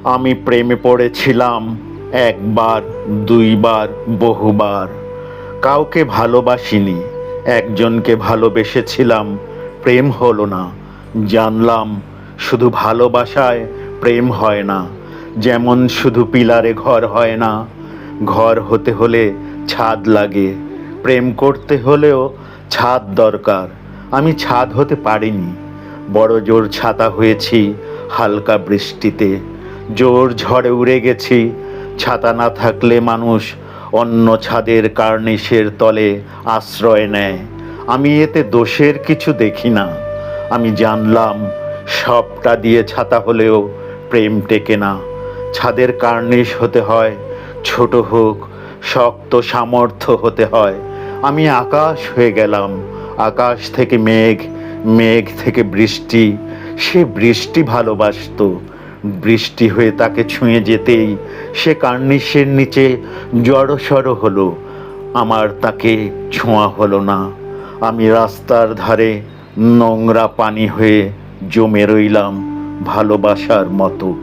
আমি প্রেমে পড়েছিলাম একবার, দুইবার, বহুবার। কাউকে ভালোবাসিনি, একজনকে ভালোবেসেছিলাম, প্রেম হলো না। জানলাম শুধু ভালোবাসায় প্রেম হয় না। যেমন শুধু পিলারে ঘর হয় না, ঘর হতে হলে ছাদ লাগে, প্রেম করতে হলেও ছাদ দরকার। আমি ছাদ হতে পারিনি। বড় জোর ছাতা হয়েছি হালকা বৃষ্টিতে, জোর ঝড়ে উড়ে গেছি। ছাতা না থাকলে মানুষ অন্য ছাদের কার্নিশের তলে আশ্রয় নেয়। আমি এতে দোষের কিছু দেখি না। আমি জানলাম সবটা দিয়ে ছাতা হলেও প্রেম টেকে না। ছাদের কার্নিশ হতে হয়, ছোট হোক, শক্ত সামর্থ্য হতে হয়। আমি আকাশ হয়ে গেলাম, আকাশ থেকে মেঘ, মেঘ থেকে বৃষ্টি। সে বৃষ্টি ভালোবাসতো, বৃষ্টি হয়ে তাকে ছুঁয়ে যেতেই সে কার্নিশের নিচে জড়সড় হলো। আমার তাকে ছোঁয়া হলো না। আমি রাস্তার ধারে নোংরা পানি হয়ে জমে রইলাম ভালোবাসার মতো।